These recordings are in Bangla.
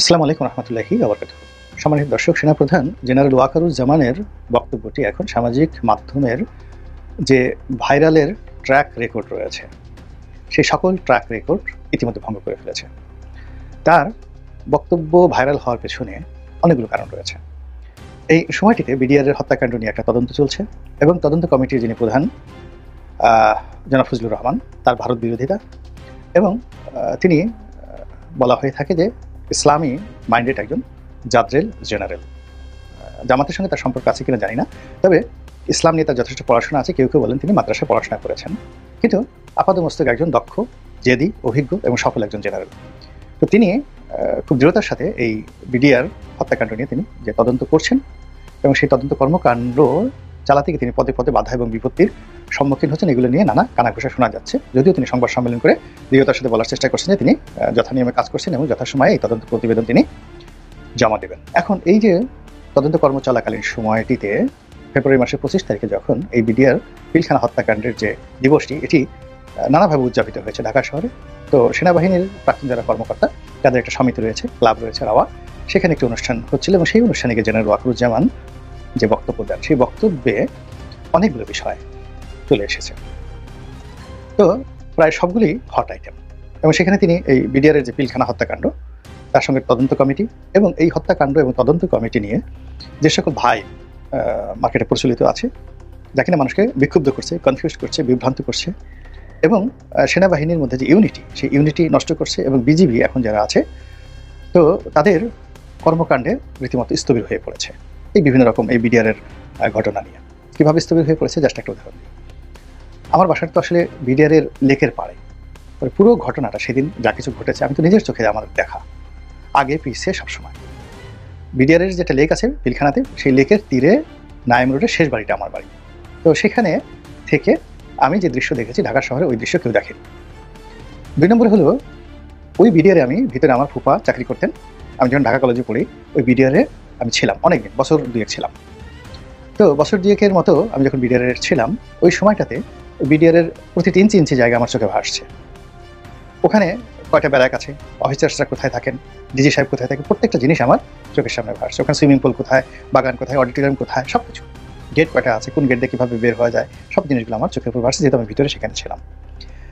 আসসালামু আলাইকুম রহমতুল্লাহি ওয়াবারাকাতুহু। সম্মানিত দর্শক, সেনাপ্রধান জেনারেল ওয়াকারুজ্জামানের বক্তব্যটি এখন সামাজিক মাধ্যমের যে ভাইরালের ট্র্যাক রেকর্ড রয়েছে, সেই সকল ট্র্যাক রেকর্ড ইতিমধ্যে ভঙ্গ করে ফেলেছে। তার বক্তব্য ভাইরাল হওয়ার পেছনে অনেকগুলো কারণ রয়েছে। এই সময়টিতে বিডিআরের হত্যাকাণ্ড নিয়ে একটা তদন্ত চলছে এবং তদন্ত কমিটির যিনি প্রধান জনাব ফজলুর রহমান, তার ভারত বিরোধিতা এবং তিনি বলা হয়ে থাকে যে ইসলামী মাইন্ডেড একজন জাদরেল জেনারেল। জামাতের সঙ্গে তার সম্পর্ক আছে কিনা জানি না, তবে ইসলাম নিয়ে তার যথেষ্ট পড়াশোনা আছে। কেউ কেউ বলেন তিনি মাদ্রাসায় পড়াশোনা করেছেন, কিন্তু আপাতমস্তক একজন দক্ষ, জেদি, অভিজ্ঞ এবং সফল একজন জেনারেল। তো তিনি খুব দৃঢ়তার সাথে এই বিডিআর হত্যাকাণ্ড নিয়ে তিনি যে তদন্ত করছেন এবং সেই তদন্ত কর্মকাণ্ড চালাতে গিয়ে তিনি পদে পদে বাধা এবং বিপত্তির সম্মুখীন হচ্ছেন, এগুলো নিয়ে নানা কানাঘুষা শোনা যাচ্ছে। যদিও তিনি সংবাদ সম্মেলন করে দৃঢ়তার সাথে বলার চেষ্টা করছেন যে তিনি যথানিয়মে কাজ করছেন এবং যথাসময়ে এই তদন্ত প্রতিবেদন তিনি জমা দেবেন। এখন এই যে তদন্ত কর্ম চলাকালীন সময়টিতে ফেব্রুয়ারি মাসের 25 তারিখে যখন এই বিডিআর পিলখানা হত্যাকাণ্ডের যে দিবসটি, এটি নানাভাবে উদযাপিত হয়েছে ঢাকা শহরে। তো সেনাবাহিনীর প্রাক্তন যারা কর্মকর্তা, তাদের একটা সমিতি রয়েছে, ক্লাব রয়েছে রাওয়া, সেখানে একটি অনুষ্ঠান হচ্ছিল এবং সেই অনুষ্ঠানে জেনারেল ওয়াকারুজ্জামান যে বক্তব্য দেন, সেই বক্তব্যে অনেকগুলো বিষয় চলে এসেছে। তো প্রায় সবগুলি হট আইটেম এবং সেখানে তিনি এই বিডিআরের যে পিলখানা হত্যাকাণ্ড, তার সঙ্গে তদন্ত কমিটি এবং এই হত্যাকাণ্ড এবং তদন্ত কমিটি নিয়ে যে সকল ভাই মার্কেটে প্রচলিত আছে, যা কিনা মানুষকে বিক্ষুব্ধ করছে, কনফিউজ করছে, বিভ্রান্ত করছে এবং সেনাবাহিনীর মধ্যে যে ইউনিটি, সেই ইউনিটি নষ্ট করছে এবং বিজিবি এখন যারা আছে, তো তাদের কর্মকাণ্ডে রীতিমতো স্থবির হয়ে পড়েছে এই বিভিন্ন রকম এই বিডিআরের ঘটনা নিয়ে। কীভাবে স্থবির হয়ে পড়েছে, জাস্ট একটা উদাহরণ দিই। আমার বাসার তো আসলে বিডিআরের লেকের পাড়ে। পুরো ঘটনাটা সেদিন যা কিছু ঘটেছে আমি তো নিজের চোখে আমার দেখা, আগে পিছিয়ে সবসময়। বিডিআরের যেটা লেক আছে পিলখানাতে, সেই লেকের তীরে নাইম রোডের শেষ বাড়িটা আমার বাড়ি। তো সেখানে থেকে আমি যে দৃশ্য দেখেছি ঢাকা শহরে, ওই দৃশ্য কেউ দেখেনি। 2 নম্বরে হলো, ওই বিডিআরে আমি ভিতরে আমার ফুপা চাকরি করতেন। আমি যখন ঢাকা কলেজে পড়ি, ওই বিডিআরে আমি ছিলাম অনেকদিন, বছর 2 ছিলাম। তো বছর 2 মতো আমি যখন বিডিআরের ছিলাম, ওই সময়টাতে বিডিআরের প্রতিটি ইঞ্চি জায়গা আমার চোখে ভাসছে। ওখানে কয়টা ব্যারাক আছে, অফিসার্সরা কোথায় থাকেন, ডিজি সাহেব কোথায় থাকেন, প্রত্যেকটা জিনিস আমার চোখের সামনে ভাসছে। ওখানে সুইমিং পুল কোথায়, বাগান কোথায়, অডিটোরিয়াম কোথায়, সব কিছু, গেট কয়টা আছে, কোন গেট দিয়ে কীভাবে বের হওয়া যায়, সব জিনিসগুলো আমার চোখের উপর ভাসছে, যেহেতু আমি ভিতরে সেখানে ছিলাম।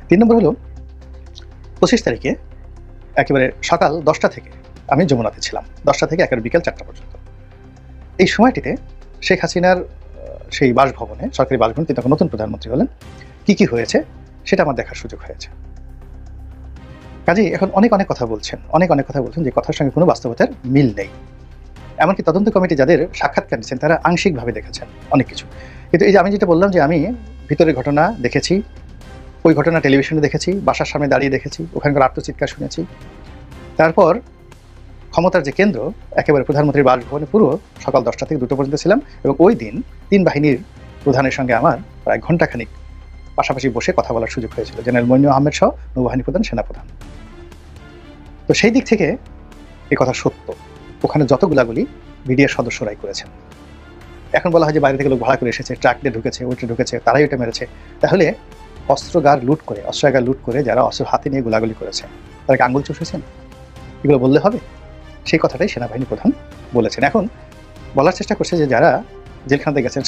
3 নম্বর হলো, 25 তারিখে একেবারে সকাল 10টা থেকে আমি যমুনাতে ছিলাম, 10টা থেকে একেবারে বিকেল 4টা পর্যন্ত। এই সময়টিতে শেখ হাসিনার সেই বাসভবনে, সরকারি বাসভবনে, তিনি তখন নতুন প্রধানমন্ত্রী হলেন, কি হয়েছে সেটা আমার দেখার সুযোগ হয়েছে। কাজেই এখন অনেক কথা বলছেন, অনেক কথা বলছেন যে কথার সঙ্গে কোনো বাস্তবতার মিল নেই। এমনকি তদন্ত কমিটি যাদের সাক্ষাৎকার নিচ্ছেন, তারা আংশিকভাবে দেখেছেন অনেক কিছু। কিন্তু এই যে আমি যেটা বললাম যে আমি ভিতরের ঘটনা দেখেছি, ওই ঘটনা টেলিভিশনে দেখেছি, বাসার সামনে দাঁড়িয়ে দেখেছি, ওখানকার আত্মচিৎকার শুনেছি। তারপর ক্ষমতার যে কেন্দ্র, একেবারে প্রধানমন্ত্রীর বাসভবনে পুরো সকাল 10টা থেকে 2টা পর্যন্ত ছিলাম এবং ওই দিন 3 বাহিনীর প্রধানের সঙ্গে আমার প্রায় ঘণ্টাখানিক পাশাপাশি বসে কথা বলার সুযোগ হয়েছিল, জেনারেল মইনুল আহমেদ সহ নৌবাহিনী প্রধান, সেনাপ্রধান। তো সেই দিক থেকে এই কথা সত্য, ওখানে যত গুলাগুলি বিডিআর সদস্যরাই করেছেন। এখন বলা হয় যে বাইরে থেকে লোক ভাড়া করে এসেছে, ট্রাক দিয়ে ঢুকেছে, ওইটা ঢুকেছে, তারাই ওইটা মেরেছে। তাহলে অস্ত্রাগার লুট করে যারা অস্ত্র হাতে নিয়ে গোলাগুলি করেছে, তারা কি আঙুল চুষেছেন? এগুলো বললে হবে? সেই কথাটাই সেনাবাহিনী প্রধান বলেছেন। এখন বলার চেষ্টা করছে যে যারা জেলখানাতে গেছেন,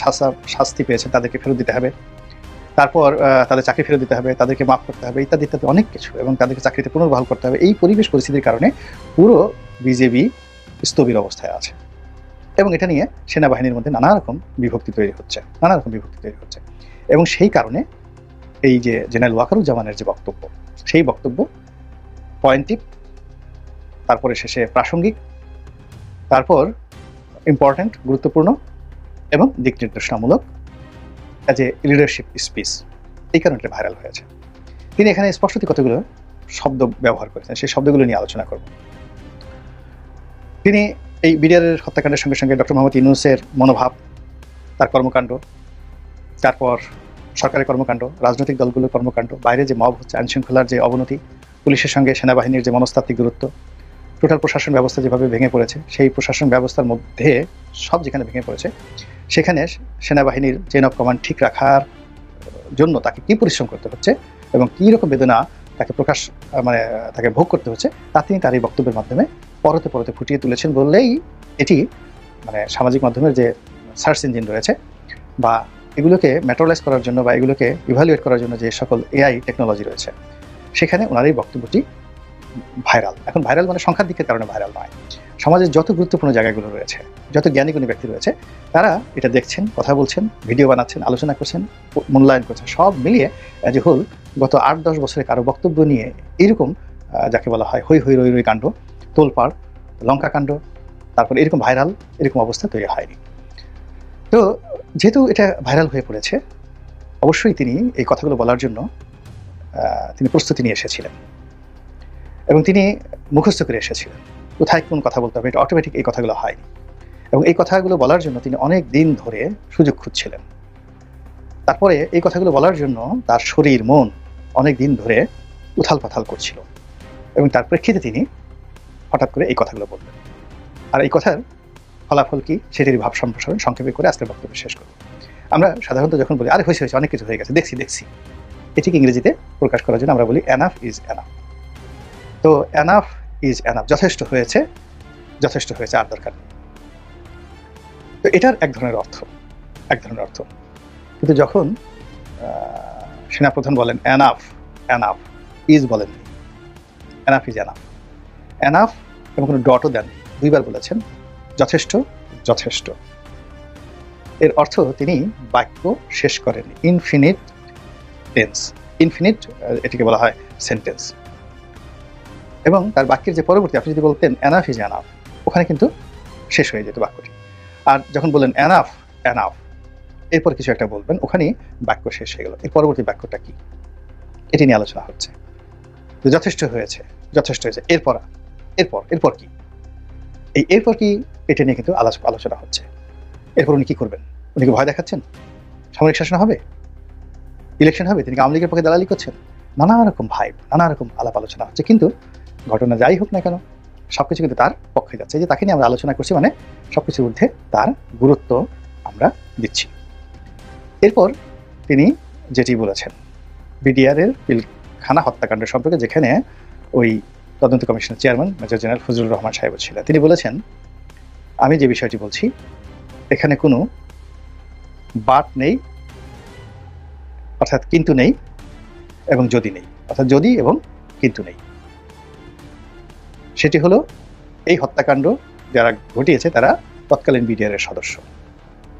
শাস্তি পেয়েছেন, তাদেরকে ফেরত দিতে হবে, তারপর তাদের চাকরি ফেরত দিতে হবে, তাদেরকে মাফ করতে হবে, ইত্যাদি ইত্যাদি অনেক কিছু, এবং তাদেরকে চাকরিতে পুনর্বহাল করতে হবে। এই পরিস্থিতির কারণে পুরো বিজেপি স্থবির অবস্থায় আছে এবং এটা নিয়ে সেনাবাহিনীর মধ্যে নানা রকম বিভক্তি তৈরি হচ্ছে। এবং সেই কারণে এই যে জেনারেল ওয়াকারুজ্জামানের যে বক্তব্য, সেই বক্তব্য পয়েন্টিভ, তারপরে শেষে প্রাসঙ্গিক, তারপর ইম্পর্ট্যান্ট, গুরুত্বপূর্ণ এবং দিক নির্দেশনামূলক, অ্যাজ এ লিডারশিপ স্পিচ। এই কারণে এটা ভাইরাল হয়েছে। তিনি এখানে স্পষ্টতই কতগুলো শব্দ ব্যবহার করেছেন, সেই শব্দগুলো নিয়ে আলোচনা করব। তিনি এই বিডিআরের হত্যাকাণ্ডের সঙ্গে সঙ্গে ডক্টর মোহাম্মদ ইউনূসের মনোভাব, তার কর্মকাণ্ড, তারপর সরকারের কর্মকাণ্ড, রাজনৈতিক দলগুলোর কর্মকাণ্ড, বাইরে যে মব হচ্ছে, আইনশৃঙ্খলার যে অবনতি, পুলিশের সঙ্গে সেনাবাহিনীর যে মনস্তাত্ত্বিক দূরত্ব, টোটাল প্রশাসন ব্যবস্থা যেভাবে ভেঙে পড়েছে, সেই প্রশাসন ব্যবস্থার মধ্যে সব যেখানে ভেঙে পড়েছে, সেখানে সেনাবাহিনীর চেইন অফ কমান্ড ঠিক রাখার জন্য তাকে কী পরিশ্রম করতে হচ্ছে এবং কী রকম বেদনা তাকে তাকে ভোগ করতে হচ্ছে, তা তিনি তার এই বক্তব্যের মাধ্যমে পরতে পরতে ফুটিয়ে তুলেছেন বললেই এটি মানে সামাজিক মাধ্যমের যে সার্চ ইঞ্জিন রয়েছে বা এগুলোকে ম্যাটেরিয়ালাইজ করার জন্য বা এগুলোকে ইভ্যালুয়েট করার জন্য যে সকল এআই টেকনোলজি রয়েছে সেখানে ওনার এই বক্তব্যটি ভাইরাল। এখন ভাইরাল মানে সংখ্যার দিকের কারণে ভাইরাল নয়, সমাজের যত গুরুত্বপূর্ণ জায়গাগুলো রয়েছে, যত জ্ঞানীগুণী ব্যক্তি রয়েছে, তারা এটা দেখছেন, কথা বলছেন, ভিডিও বানাচ্ছেন, আলোচনা করছেন, মূল্যায়ন করছেন। সব মিলিয়ে অ্যাজ এ হোল গত 8-10 বছরে কারো বক্তব্য নিয়ে এইরকম যাকে বলা হয় হই হই রই রই কাণ্ড, তোলপাড়, লঙ্কা কাণ্ড, তারপরে এরকম ভাইরাল এরকম অবস্থা তৈরি হয়নি। তো যেহেতু এটা ভাইরাল হয়ে পড়েছে, অবশ্যই তিনি এই কথাগুলো বলার জন্য তিনি প্রস্তুতি নিয়ে এসেছিলেন এবং তিনি মুখস্থ করে এসেছিলেন কোথায় কোন কথা বলতে হবে। এটা অটোমেটিক এই কথাগুলো হয়নি এবং এই কথাগুলো বলার জন্য তিনি অনেক দিন ধরে সুযোগ খুঁজছিলেন। তারপরে এই কথাগুলো বলার জন্য তার শরীর মন অনেক দিন ধরে উথাল পাথাল করছিল এবং তার প্রেক্ষিতে তিনি হঠাৎ করে এই কথাগুলো বললেন। আর এই কথার ফলাফল কি সেটির ভাব সম্প্রসারণ সংক্ষেপে করে আজকের বক্তব্য শেষ করব। আমরা সাধারণত যখন বলি আরে হয়েছে অনেক কিছু হয়ে গেছে, দেখছি, এটিকে ইংরেজিতে প্রকাশ করার জন্য আমরা বলি এনাফ ইজ এনাফ। তো এনাফ ইজ এনাফ, যথেষ্ট হয়েছে আর দরকার নেই। তো এটার এক ধরনের অর্থ, কিন্তু যখন সেনাপ্রধান বলেন এনাফ ইজ বলেননি, এনাফ ইজ এনাফ এবং কোনো ডটও দেননি, দুইবার বলেছেন যথেষ্ট। এর অর্থ তিনি বাক্য শেষ করেন ইনফিনিট টেন্স, ইনফিনিট এটিকে বলা হয় সেন্টেন্স। এবং তার বাক্যের যে পরবর্তী আপনি যদি বলতেন এনাফ ইজ এনাফ, ওখানে কিন্তু শেষ হয়ে যেত বাক্যটি। আর যখন বললেন এনাফ এরপর কিছু একটা বলবেন, ওখানেই বাক্য শেষ হয়ে গেল। এর পরবর্তী বাক্যটা কি এটি নিয়ে আলোচনা হচ্ছে। যথেষ্ট হয়েছে এরপর কি, এরপর কি এটা নিয়ে কিন্তু আলোচনা হচ্ছে। এরপর উনি কি করবেন? উনি কি ভয় দেখাচ্ছেন? সামরিক শাসন হবে, ইলেকশন হবে, তিনি আওয়ামী লীগের পক্ষে দালালি করছেন? নানা রকম ভাইব, নানা রকম আলাপ আলোচনা হচ্ছে, কিন্তু ঘটনা যাই হোক না কেন সবকিছু কিন্তু তার পক্ষে যাচ্ছে। যে তাকে নিয়ে আমরা আলোচনা করছি মানে সবকিছুর ঊর্ধ্বে তার গুরুত্ব আমরা দিচ্ছি। এরপর তিনি যেটি বলেছেন বিডিআরের পিলখানা হত্যাকাণ্ড সম্পর্কে, যেখানে ওই তদন্ত কমিশনের chairman major general Fazlur Rahman সাহেব ছিলেন, তিনি বলেছেন আমি যে বিষয়টি বলছি এখানে কোনো বাট নেই, অর্থাৎ কিন্তু নেই এবং যদি নেই, অর্থাৎ যদি এবং কিন্তু নেই। সেটি হলো এই হত্যাকাণ্ড যারা ঘটিয়েছে তারা তৎকালীন বিডিআরের সদস্য।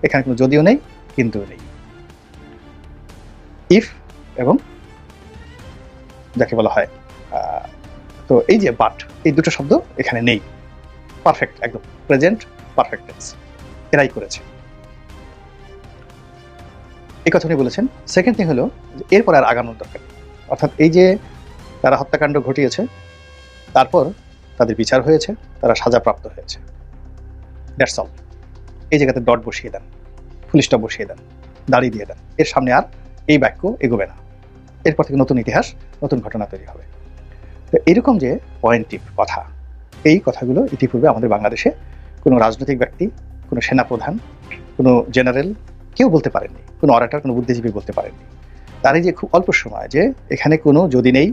এখানে কোনো যদিও নেই, কিন্তু নেই, ইফ এবং যাকে বলা হয় তো এই যে বাট, এই দুটো শব্দ এখানে নেই। পারফেক্ট, একদম প্রেজেন্ট পারফেক্ট টেন্স এরাই করেছে, এই কথা উনি বলেছেন। সেকেন্ড থিং হলো এরপর আর আগানোর দরকার, অর্থাৎ এই যে তারা হত্যাকাণ্ড ঘটিয়েছে তারপর তাদের বিচার হয়েছে, তারা সাজাপ্রাপ্ত হয়েছে, দ্যাটস অল। এই জায়গাতে ডট বসিয়ে দেন, ফুল স্টপ বসিয়ে দেন, দাড়ি দিয়ে দেন, এর সামনে আর এই বাক্য এগোবে না। এরপর থেকে নতুন ইতিহাস, নতুন ঘটনা তৈরি হবে। তো এরকম যে পয়েন্টিভ কথা, এই কথাগুলো ইতিপূর্বে আমাদের বাংলাদেশে কোনো রাজনৈতিক ব্যক্তি, কোনো সেনাপ্রধান, কোনো জেনারেল কেউ বলতে পারেননি, কোনো অরাটার, কোনো বুদ্ধিজীবী বলতে পারেননি। তার এই যে খুব অল্প সময় যে এখানে কোনো যদি নেই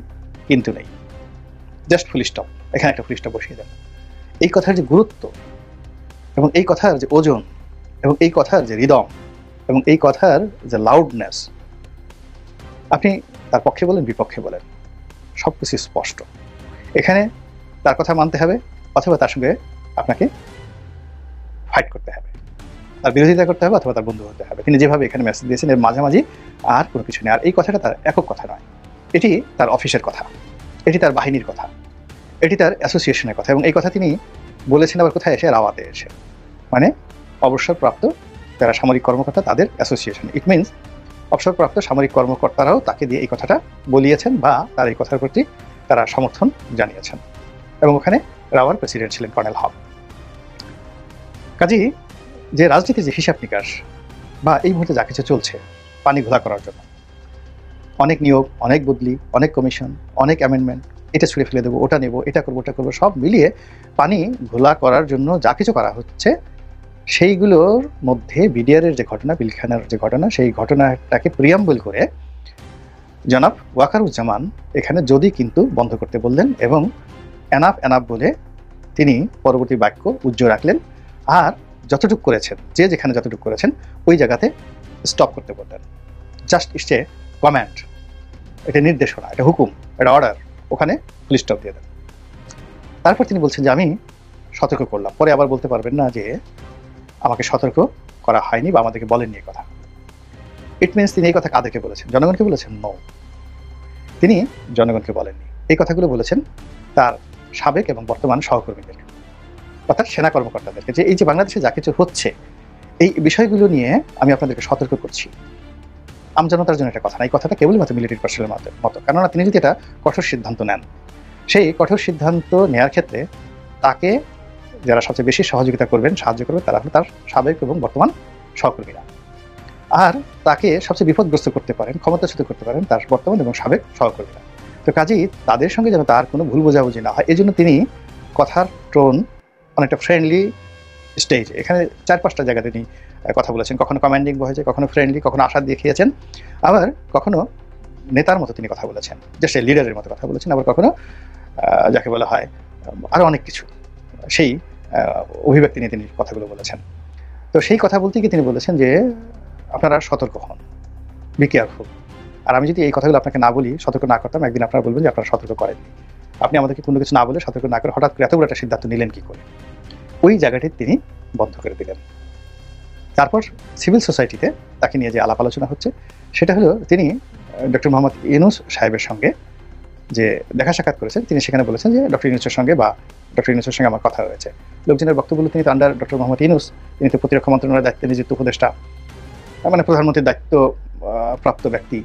কিন্তু নেই, জাস্ট ফুল স্টপ, এখানে একটা ফুল স্টপ বসিয়ে দেন। এই কথার যে গুরুত্ব এবং এই কথার যে ওজন এবং এই কথার যে রিদম এবং এই কথার যে লাউডনেস, আপনি তার পক্ষে বলেন বিপক্ষে বলেন সব কিছু স্পষ্ট। এখানে তার কথা মানতে হবে অথবা তার সঙ্গে আপনাকে ফাইট করতে হবে, তার বিরোধিতা করতে হবে অথবা তার বন্ধু হতে হবে। তিনি যেভাবে এখানে মেসেজ দিয়েছেন এর মাঝামাঝি আর কোনো কিছু নেই। আর এই কথাটা তার একক কথা নয়, এটি তার অফিসের কথা, এটি তার বাহিনীর কথা, এটি তার অ্যাসোসিয়েশনের কথা। এবং এই কথা তিনি বলেছেন আবার কোথায় এসে? রাওয়াতে এসে, মানে অবসরপ্রাপ্ত যারা সামরিক কর্মকর্তা তাদের অ্যাসোসিয়েশন। ইট মিনস অবসরপ্রাপ্ত সামরিক কর্মকর্তারাও তাকে দিয়ে এই কথাটা বলিয়েছেন বা তার এই কথার প্রতি তারা সমর্থন জানিয়েছেন। এবং ওখানে রাওয়ার প্রেসিডেন্ট ছিলেন কর্নেল হক। কাজেই যে রাজনীতির যে হিসাব নিকাশ বা এই মুহূর্তে যা কিছু চলছে পানি ঘোলা করার জন্য, অনেক নিয়োগ, অনেক বদলি, অনেক কমিশন, অনেক অ্যামেন্ডমেন্ট, এটা ছুঁড়ে ফেলে দেবো, ওটা নেব, এটা করবো, ওটা করবো, সব মিলিয়ে পানি ঘোলা করার জন্য যা কিছু করা হচ্ছে সেইগুলোর মধ্যে বিডিআরের যে ঘটনা, পিলখানার যে ঘটনা, সেই ঘটনাটাকে প্রিয়াম্বল করে জনাব ওয়াকারুজ্জামান এখানে যদি কিন্তু বন্ধ করতে বললেন এবং এনাফ বলে তিনি পরবর্তী বাক্য উজ্জ্বল রাখলেন, আর যতটুকু করেছেন, যে যেখানে যতটুকু করেছেন ওই জায়গাতে স্টপ করতে বললেন। জাস্ট ইটস এ কমান্ড, এটা নির্দেশনা, এটা হুকুম, এটা অর্ডার, ওখানে ফুল স্টপ দিয়ে দেন। তারপর তিনি বলছেন যে আমি সতর্ক করলাম, পরে আবার বলতে পারবেন না যে আমাকে সতর্ক করা হয়নি বা আমাদেরকে বলেননি এই কথা। ইট মিনস তিনি এই কথা কাদেরকে বলেছেন? জনগণকে বলেছেন? নো, তিনি জনগণকে বলেননি। এই কথাগুলো বলেছেন তার সাবেক এবং বর্তমান সহকর্মীদের, অর্থাৎ সেনা কর্মকর্তাদেরকে, যে এই যে বাংলাদেশে যা কিছু হচ্ছে এই বিষয়গুলো নিয়ে আমি আপনাদেরকে সতর্ক করছি। আমজনতার জন্য একটা কথা না, এই কথাটা কেবলই মাত্র মিলিটারি পার্সনের মতো। কেননা তিনি যদি এটা কঠোর সিদ্ধান্ত নেন, সেই কঠোর সিদ্ধান্ত নেওয়ার ক্ষেত্রে তাকে যারা সবচেয়ে বেশি সহযোগিতা করবেন, সাহায্য করবেন, তারা হলো তার সাবেক এবং বর্তমান সহকর্মীরা। আর তাকে সবচেয়ে বিপদগ্রস্ত করতে পারেন, ক্ষমতাচ্যুত করতে পারেন তার বর্তমান এবং সাবেক সহকর্মীরা। তো কাজেই তাদের সঙ্গে যেন তার কোনো ভুল বোঝাবুঝি না হয়, এই জন্য তিনি কথার টোন অনেকটা ফ্রেন্ডলি স্টেজে, এখানে 4-5টা জায়গায় তিনি কথা বলেছেন। কখনো কমান্ডিং হয়েছে, কখনো ফ্রেন্ডলি, কখনো আশা দেখিয়েছেন, আবার কখনো নেতার মতো তিনি কথা বলেছেন, যে সে লিডারের মতো কথা বলেছেন, আবার কখনো যাকে বলা হয় আরও অনেক কিছু, সেই অভিব্যক্তি নিয়ে তিনি কথাগুলো বলেছেন। তো সেই কথা বলতে গিয়ে তিনি বলেছেন যে আপনারা সতর্ক হন, বি কেয়ারফুল। আর আমি যদি এই কথাগুলো আপনাকে না বলি, সতর্ক না করতাম, একদিন আপনারা বলবেন যে আপনারা সতর্ক করেননি, আপনি আমাদেরকে কোনো কিছু না বলে, সতর্ক না করে হঠাৎ করে এত বড় একটা সিদ্ধান্ত নিলেন কী করে। ওই জায়গাটি তিনি বন্ধ করে দিলেন। তারপর সিভিল সোসাইটিতে তাকে নিয়ে যে আলাপ আলোচনা হচ্ছে, সেটা হলো তিনি ডক্টর মোহাম্মদ ইউনূস সাহেবের সঙ্গে যে দেখা সাক্ষাৎ করেছেন, তিনি সেখানে বলেছেন যে ডক্টর ইউনূসের সঙ্গে বা ডক্টর ইউনূসের সঙ্গে আমার কথা হয়েছে। লোকজনের বক্তব্য, তিনি তো আন্ডার ডক্টর মোহাম্মদ ইউনূস, তিনি তো প্রতিরক্ষা মন্ত্রণালয়ের দায়িত্বে নিযুক্ত উপদেষ্টা, মানে প্রধানমন্ত্রীর দায়িত্ব প্রাপ্ত ব্যক্তি।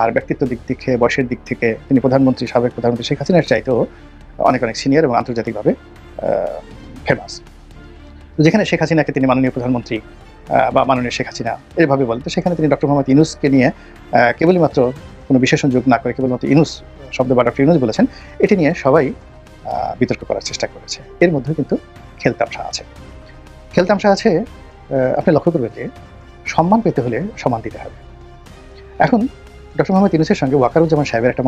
আর ব্যক্তিত্ব দিক থেকে, বয়সের দিক থেকে তিনি প্রধানমন্ত্রী, সাবেক প্রধানমন্ত্রী শেখ হাসিনার চাইতেও অনেক সিনিয়র এবং আন্তর্জাতিকভাবে ফেমাস। যেখানে শেখ হাসিনাকে তিনি মাননীয় প্রধানমন্ত্রী বা মাননীয় শেখ হাসিনা এভাবে বলেন, তো সেখানে তিনি ডক্টর মোহাম্মদ ইউনূসকে নিয়ে কেবলই মাত্র কোনো বিশেষণ যোগ না করে কেবলমাত্র ইউনূস শব্দ বা ডক্টর ইউনূস বলেছেন, এটি নিয়ে সবাই বিতর্ক করার চেষ্টা করেছে। এর মধ্যে কিন্তু খেলতামশা আছে। খেলতামশা আছে, আপনি লক্ষ্য করবেন যে সম্মান পেতে হলে সম্মান দিতে হবে। এখন ডক্টর মোহাম্মদ ইউনূসের সঙ্গে ওয়াকারুজ্জামান সাহেবের একটা